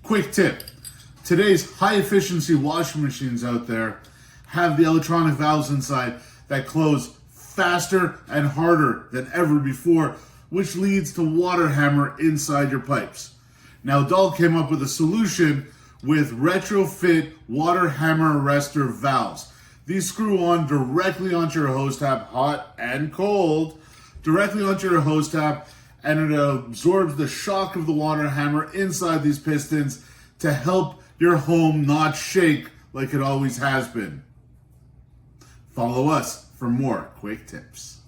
Quick tip. Today's high efficiency washing machines out there have the electronic valves inside that close faster and harder than ever before, which leads to water hammer inside your pipes. Now Dahl came up with a solution with retrofit water hammer arrestor valves. These screw on directly onto your hose tap, hot and cold, directly onto your hose tap, and it absorbs the shock of the water hammer inside these pistons to help your home not shake like it always has been. Follow us for more quick tips.